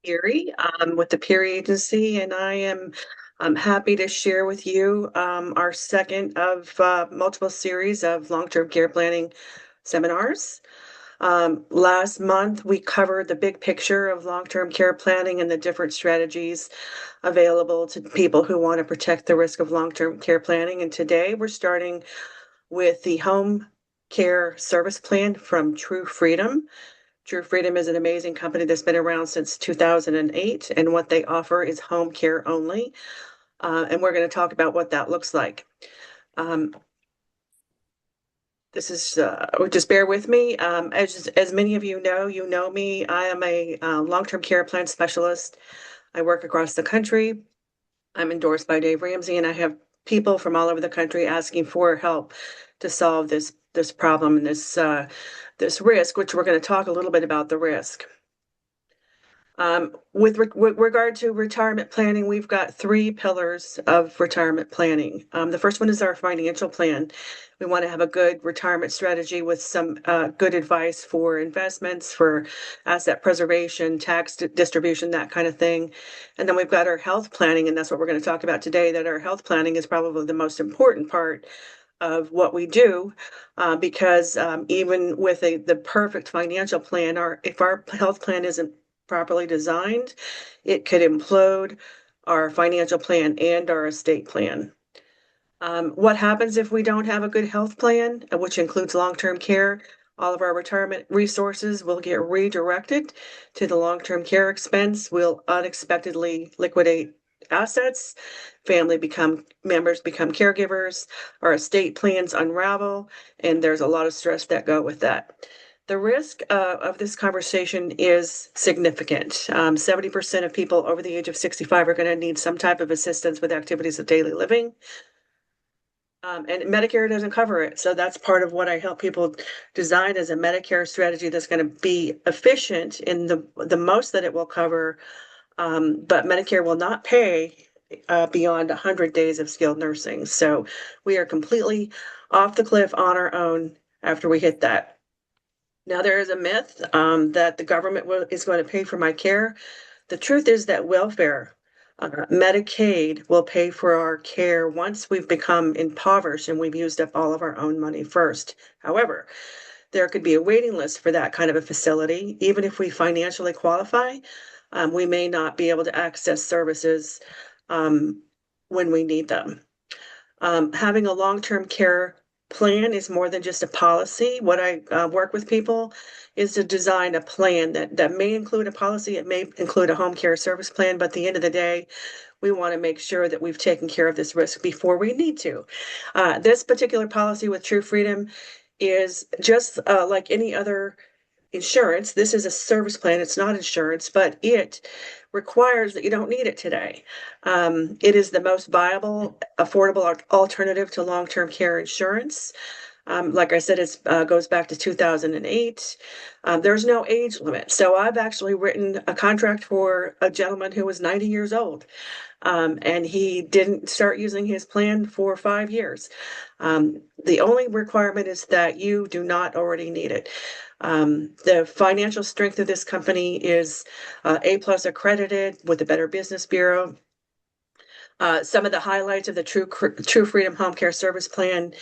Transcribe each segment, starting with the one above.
Peery, with the Peery Agency, and I'm happy to share with you our second of multiple series of long-term care planning seminars. Last month, we covered the big picture of long-term care planning and the different strategies available to people who want to protect the risk of long-term care planning. And today, we're starting with the home care service plan from True Freedom. True Freedom is an amazing company that's been around since 2008, and what they offer is home care only. And we're going to talk about what that looks like. Um, this is just bear with me. As many of you know me. I am a long-term care plan specialist. I work across the country. I'm endorsed by Dave Ramsey, and I have people from all over the country asking for help to solve this problem and this risk, which we're going to talk a little bit about the risk. With regard to retirement planning, we've got three pillars of retirement planning. The first one is our financial plan. We want to have a good retirement strategy with some good advice for investments, for asset preservation, tax distribution, that kind of thing. And then we've got our health planning, and that's what we're going to talk about today, that our health planning is probably the most important part of what we do, because even with the perfect financial plan, if our health plan isn't properly designed, it could implode our financial plan and our estate plan. What happens if we don't have a good health plan, which includes long-term care? All of our retirement resources will get redirected to the long-term care expense. We'll unexpectedly liquidate assets. Members become caregivers. Our estate plans unravel, and there's a lot of stress that go with that. The risk of this conversation is significant. 70% of people over the age of 65 are going to need some type of assistance with activities of daily living. And Medicare doesn't cover it. So that's part of what I help people design as a Medicare strategy that's going to be efficient in the most that it will cover. But Medicare will not pay beyond 100 days of skilled nursing. So we are completely off the cliff on our own after we hit that. Now, there is a myth that the government is going to pay for my care. The truth is that welfare, Medicaid, will pay for our care once we've become impoverished and we've used up all of our own money first. However, there could be a waiting list for that kind of a facility. Even if we financially qualify, we may not be able to access services when we need them. Having a long-term care plan is more than just a policy. What I work with people is to design a plan that may include a policy, it may include a home care service plan, but at the end of the day, we want to make sure that we've taken care of this risk before we need to. This particular policy with True Freedom is just like any other insurance. This is a service plan, it's not insurance, but it requires that you don't need it today. It is the most viable, affordable alternative to long-term care insurance. Like I said, it goes back to 2008. There's no age limit. So I've actually written a contract for a gentleman who was 90 years old. And he didn't start using his plan for 5 years. The only requirement is that you do not already need it. The financial strength of this company is A+ accredited with the Better Business Bureau. Some of the highlights of the True Freedom Home Care Service Plan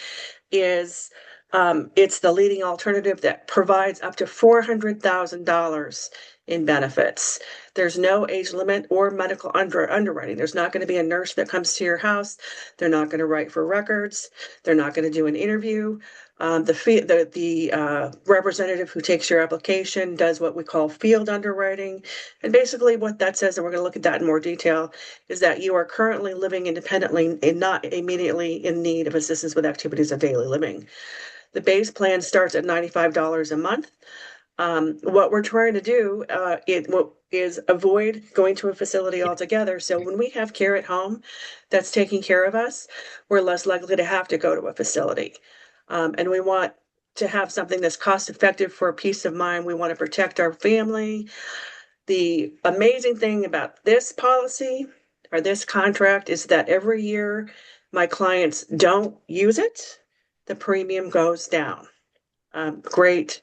is it's the leading alternative that provides up to $400,000 in benefits. There's no age limit or medical underwriting. There's not going to be a nurse that comes to your house. They're not going to write for records. They're not going to do an interview. The representative who takes your application does what we call field underwriting. And basically what that says, and we're going to look at that in more detail, is that you are currently living independently and not immediately in need of assistance with activities of daily living. The base plan starts at $95 a month. What we're trying to do is avoid going to a facility altogether. So when we have care at home that's taking care of us, we're less likely to have to go to a facility. And we want to have something that's cost effective for peace of mind. We want to protect our family. The amazing thing about this policy or this contract is that every year my clients don't use it, the premium goes down. Great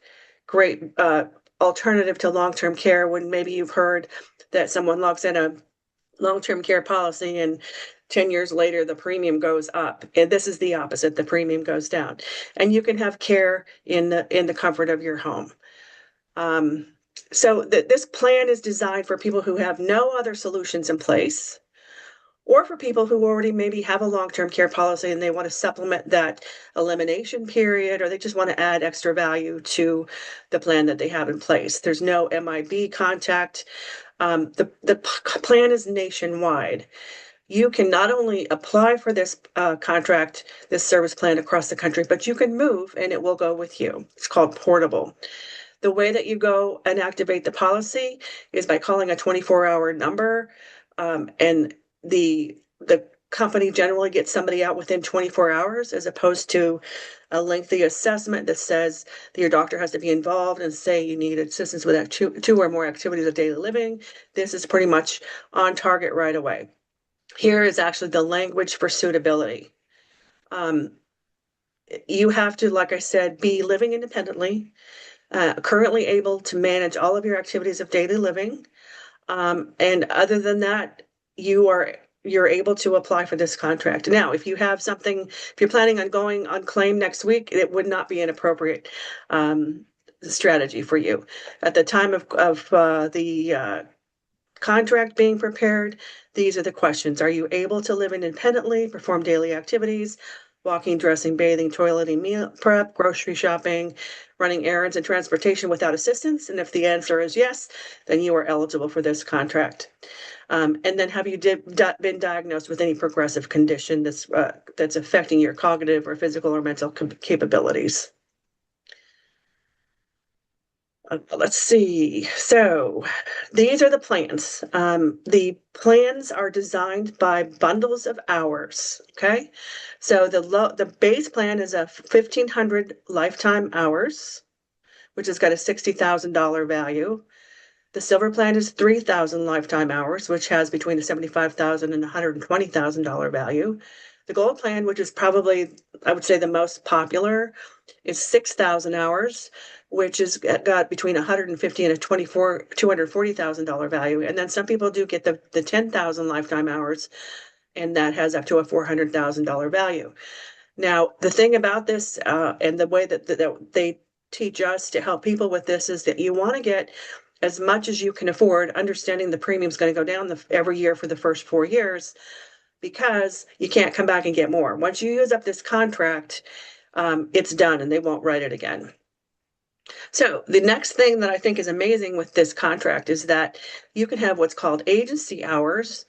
alternative to long-term care when maybe you've heard that someone logs in a long-term care policy and 10 years later the premium goes up. And this is the opposite, the premium goes down. And you can have care in the comfort of your home. So this plan is designed for people who have no other solutions in place, or for people who already maybe have a long-term care policy and they want to supplement that elimination period, or they just want to add extra value to the plan that they have in place. There's no MIB contact. The plan is nationwide. You can not only apply for this contract, this service plan across the country, but you can move and it will go with you. It's called portable. The way that you go and activate the policy is by calling a 24-hour number, and the company generally gets somebody out within 24 hours, as opposed to a lengthy assessment that says that your doctor has to be involved and say you need assistance with two or more activities of daily living. This is pretty much on target right away. Here is actually the language for suitability. You have to, like I said, be living independently, currently able to manage all of your activities of daily living. And other than that, you're able to apply for this contract. Now, if you have something, if you're planning on going on claim next week, it would not be an appropriate strategy for you. At the time of the contract being prepared, these are the questions. Are you able to live independently, perform daily activities, walking, dressing, bathing, toileting, meal prep, grocery shopping, running errands, and transportation without assistance? And if the answer is yes, then you are eligible for this contract. And then have you been diagnosed with any progressive condition that's affecting your cognitive or physical or mental capabilities? Let's see. So these are the plans. The plans are designed by bundles of hours. Okay. So the base plan is a 1,500 lifetime hours, which has got a $60,000 value. The silver plan is 3,000 lifetime hours, which has between a $75,000 and $120,000 value. The gold plan, which is probably, I would say, the most popular, is 6,000 hours, which has got between 150 and a $240,000 value. And then some people do get the 10,000 lifetime hours, and that has up to a $400,000 value. Now, the thing about this, and the way that they teach us to help people with this, is that you want to get as much as you can afford, understanding the premium is going to go down every year for the first 4 years, because you can't come back and get more. Once you use up this contract, it's done and they won't write it again. So the next thing that I think is amazing with this contract is that you can have what's called agency hours.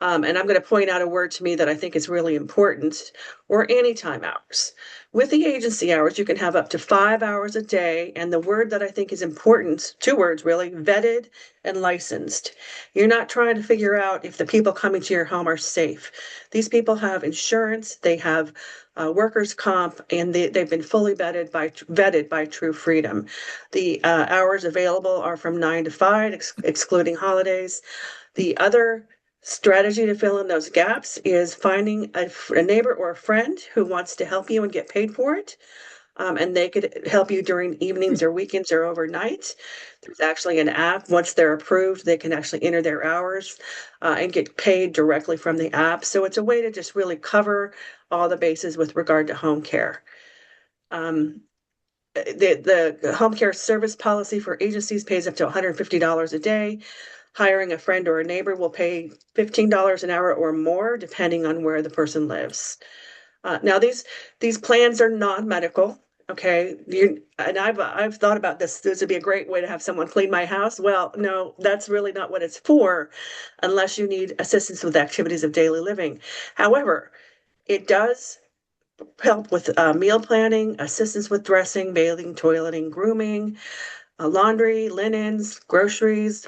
And I'm going to point out a word to me that I think is really important, or anytime hours. With the agency hours, you can have up to 5 hours a day. And the word that I think is important, 2 words really, vetted and licensed. You're not trying to figure out if the people coming to your home are safe. These people have insurance, they have workers' comp, and they've been fully vetted by True Freedom. The hours available are from 9 to 5, excluding holidays. The other strategy to fill in those gaps is finding a neighbor or a friend who wants to help you and get paid for it. And they could help you during evenings or weekends or overnight. There's actually an app. Once they're approved, they can actually enter their hours and get paid directly from the app. So it's a way to just really cover all the bases with regard to home care. The home care service policy for agencies pays up to $150 a day. Hiring a friend or a neighbor will pay $15 an hour or more, depending on where the person lives. Now, these plans are non-medical. Okay, and I've thought about this. This would be a great way to have someone clean my house. Well, no, that's really not what it's for, unless you need assistance with activities of daily living. However, it does help with meal planning, assistance with dressing, bathing, toileting, grooming, laundry, linens, groceries,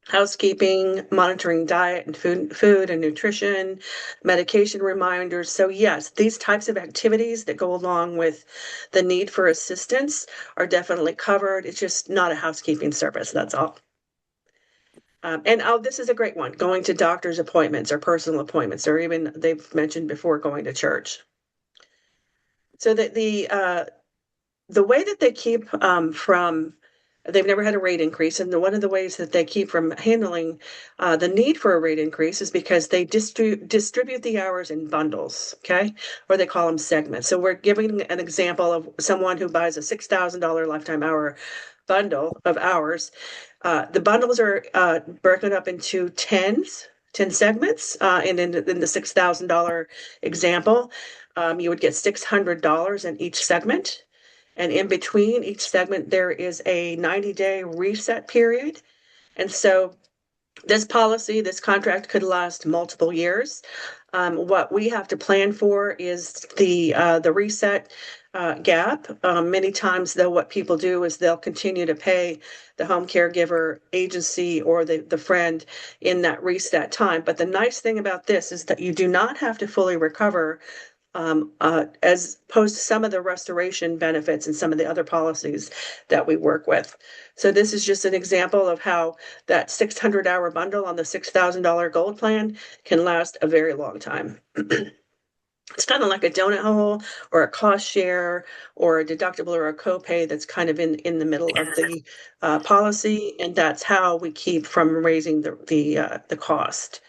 housekeeping, monitoring diet and food and nutrition, medication reminders. So yes, these types of activities that go along with the need for assistance are definitely covered. It's just not a housekeeping service, that's all. This is a great one, going to doctor's appointments or personal appointments, or even they've mentioned before going to church. So that the way that they keep from They've never had a rate increase. And one of the ways that they keep from handling the need for a rate increase is because they distribute the hours in bundles, okay? Or they call them segments. So we're giving an example of someone who buys a $6,000 lifetime hour bundle of hours. The bundles are broken up into 10 segments. And in the $6,000 example, you would get $600 in each segment. And in between each segment, there is a 90-day reset period. And so this policy, this contract could last multiple years. What we have to plan for is the reset gap. Many times, though, what people do is they'll continue to pay the home caregiver agency or the friend in that reset time. But the nice thing about this is that you do not have to fully recover as opposed to some of the restoration benefits and some of the other policies that we work with. So this is just an example of how that 600-hour bundle on the $6,000 gold plan can last a very long time. It's kind of like a donut hole or a cost share or a deductible or a copay that's kind of in the middle of the policy, and that's how we keep from raising the cost.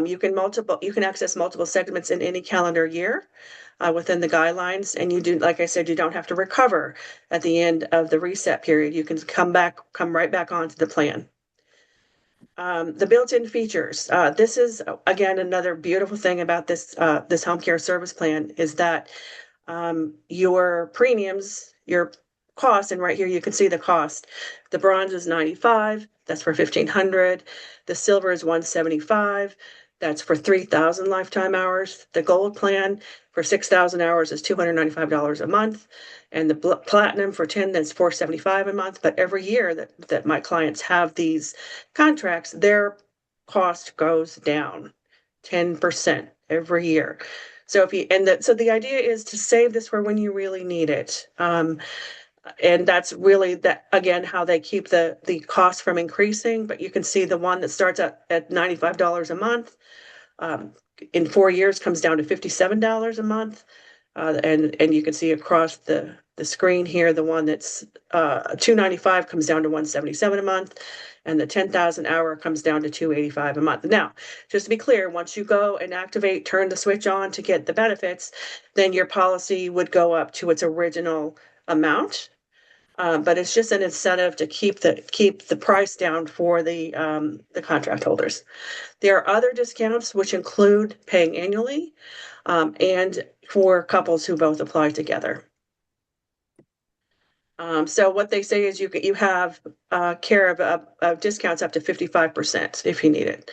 You can access multiple segments in any calendar year within the guidelines, and you do, like I said, you don't have to recover at the end of the reset period. You can come right back onto the plan. The built-in features. This is again another beautiful thing about this home care service plan is that your premiums, your cost, and right here you can see the cost. The bronze is 95, that's for 1,500. The silver is 175, that's for 3,000 lifetime hours. The gold plan for 6,000 hours is $295 a month, and the platinum for 10, that's $475 a month. But every year that my clients have these contracts, their cost goes down 10% every year. So the idea is to save this for when you really need it. And that's really that again how they keep the cost from increasing. But you can see the one that starts at $95 a month in 4 years comes down to $57 a month. And you can see across the screen here, the one that's $295 comes down to $177 a month, and the 10,000 hour comes down to $285 a month. Now, just to be clear, once you go and turn the switch on to get the benefits, then your policy would go up to its original amount. But it's just an incentive to keep the price down for the contract holders. There are other discounts which include paying annually, and for couples who both apply together. So what they say is you have care of discounts up to 55% if you need it.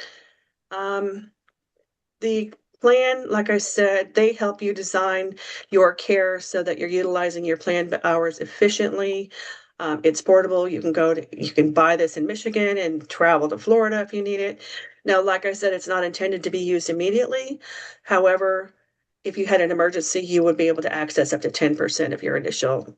The plan, like I said, they help you design your care so that you're utilizing your plan hours efficiently. It's portable. You can buy this in Michigan and travel to Florida if you need it. Now, like I said, it's not intended to be used immediately. However, if you had an emergency, you would be able to access up to 10% of your initial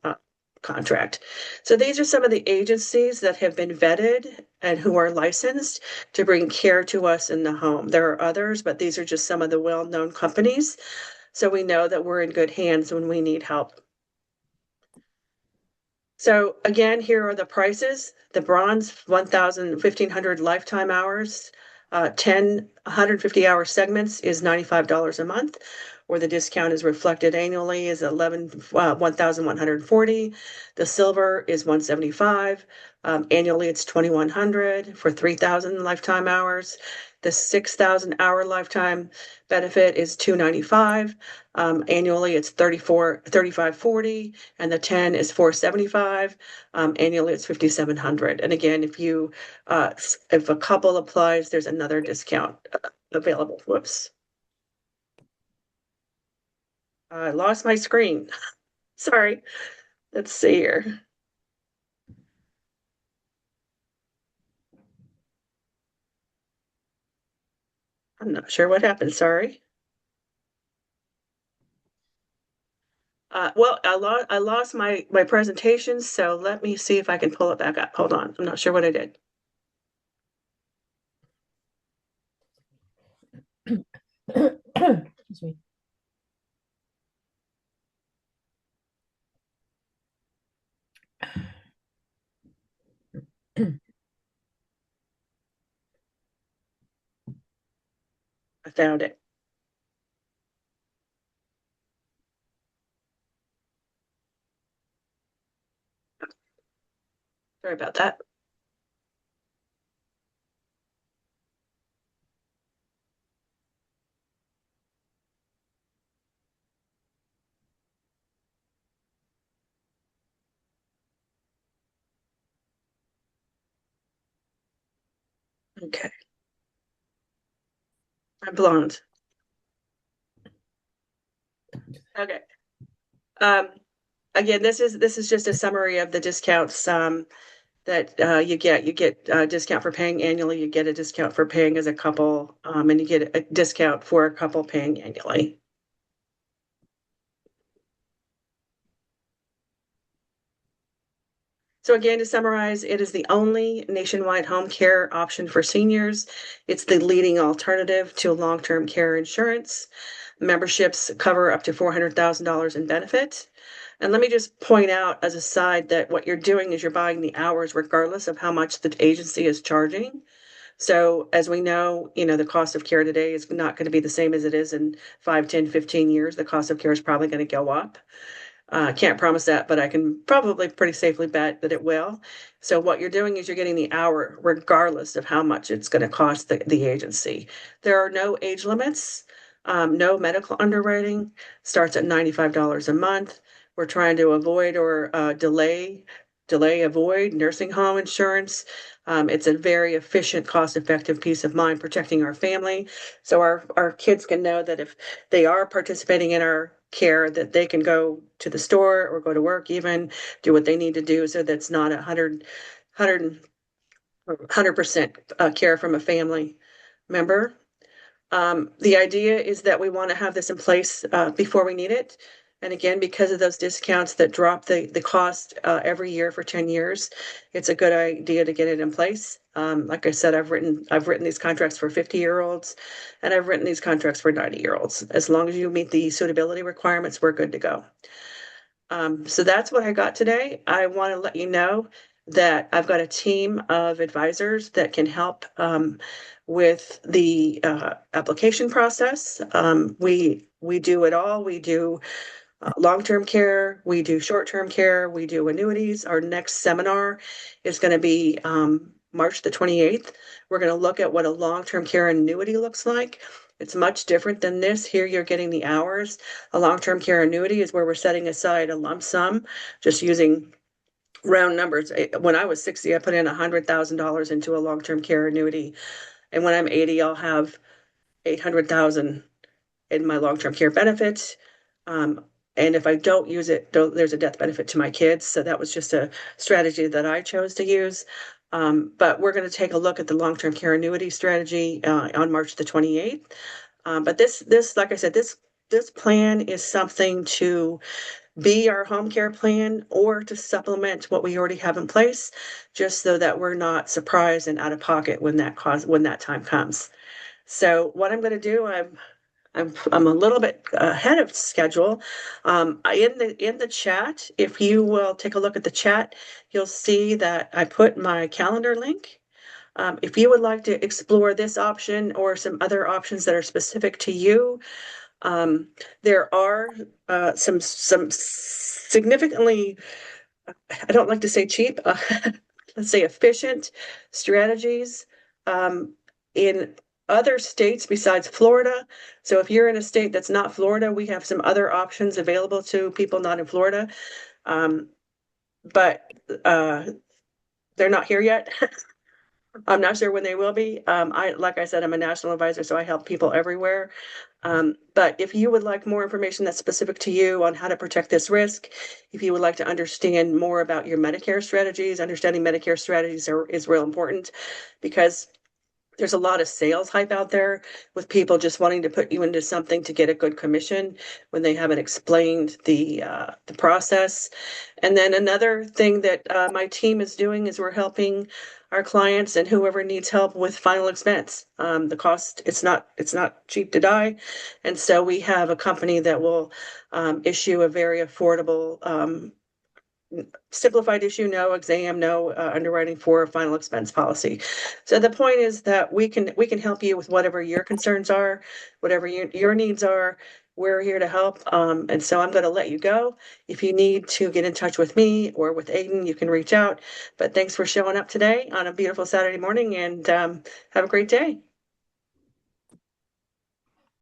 contract. So these are some of the agencies that have been vetted and who are licensed to bring care to us in the home. There are others, but these are just some of the well-known companies. So we know that we're in good hands when we need help. So again, here are the prices. The bronze, 1,500 lifetime hours, 10 150-hour segments is $95 a month, where the discount is reflected annually is 1,140. The silver is 175. Annually, it's 2,100 for 3,000 lifetime hours. The 6,000 hour lifetime benefit is 295. Annually, it's 3540, and the 10 is 475. Annually, it's 5,700. And again, if a couple applies, there's another discount available. Whoops. I lost my screen. Sorry. Let's see here. I'm not sure what happened. Sorry. Well, I lost my presentation, so let me see if I can pull it back up. Hold on. I'm not sure what I did. Excuse me. I found it. Sorry about that. Okay. I'm blonde. Okay. Um, Again, this is just a summary of the discounts that you get. You get a discount for paying annually. You get a discount for paying as a couple, and you get a discount for a couple paying annually. So again, to summarize, it is the only nationwide home care option for seniors. It's the leading alternative to long-term care insurance. Memberships cover up to $400,000 in benefit. And let me just point out as a side that what you're doing is you're buying the hours regardless of how much the agency is charging. So as we know, the cost of care today is not going to be the same as it is in 5, 10, 15 years. The cost of care is probably going to go up. Can't promise that, but I can probably pretty safely bet that it will. So what you're doing is you're getting the hour regardless of how much it's going to cost the agency. There are no age limits, no medical underwriting, starts at $95 a month. We're trying to avoid or avoid nursing home insurance. It's a very efficient, cost-effective peace of mind protecting our family. So our kids can know that if they are participating in our care, that they can go to the store or go to work, even do what they need to do. So that's not 100% care from a family member. The idea is that we want to have this in place before we need it. And again, because of those discounts that drop the cost every year for 10 years, it's a good idea to get it in place. Like I said, I've written these contracts for 50-year-olds, and I've written these contracts for 90-year-olds. As long as you meet the suitability requirements, we're good to go. So that's what I got today. I want to let you know that I've got a team of advisors that can help with the application process. We do it all. We do long-term care, we do short-term care, we do annuities. Our next seminar is going to be March the 28th. We're going to look at what a long-term care annuity looks like. It's much different than this. Here you're getting the hours. A long-term care annuity is where we're setting aside a lump sum, just using round numbers. When I was 60, I put in $100,000 into a long-term care annuity. And when I'm 80, I'll have 800,000 in my long-term care benefits. Um, and if I don't use it, there's a death benefit to my kids. So that was just a strategy that I chose to use. But we're going to take a look at the long-term care annuity strategy on March the 28th. But like I said, this plan is something to be our home care plan or to supplement what we already have in place, just so that we're not surprised and out of pocket when that time comes. So what I'm going to do, I'm a little bit ahead of schedule. In the chat, if you will take a look at the chat, you'll see that I put my calendar link. If you would like to explore this option or some other options that are specific to you, um, there are some significantly, I don't like to say cheap, let's say efficient strategies in other states besides Florida. So if you're in a state that's not Florida, we have some other options available to people not in Florida. Um, but they're not here yet. I'm not sure when they will be. Like I said, I'm a national advisor, so I help people everywhere. But if you would like more information that's specific to you on how to protect this risk, if you would like to understand more about your Medicare strategies, understanding Medicare strategies is real important because there's a lot of sales hype out there with people just wanting to put you into something to get a good commission when they haven't explained the process. And then another thing that my team is doing is we're helping our clients and whoever needs help with final expense. The cost, it's not cheap to die, and so we have a company that will issue a very affordable simplified issue, no. Exam, no. Underwriting, for final expense policy. So the point is that we can help you with whatever your concerns are, whatever your needs are. We're here to help. And so I'm going to let you go. If you need to get in touch with me or with Aiden, you can reach out. But thanks for showing up today on a beautiful Saturday morning, and have a great day.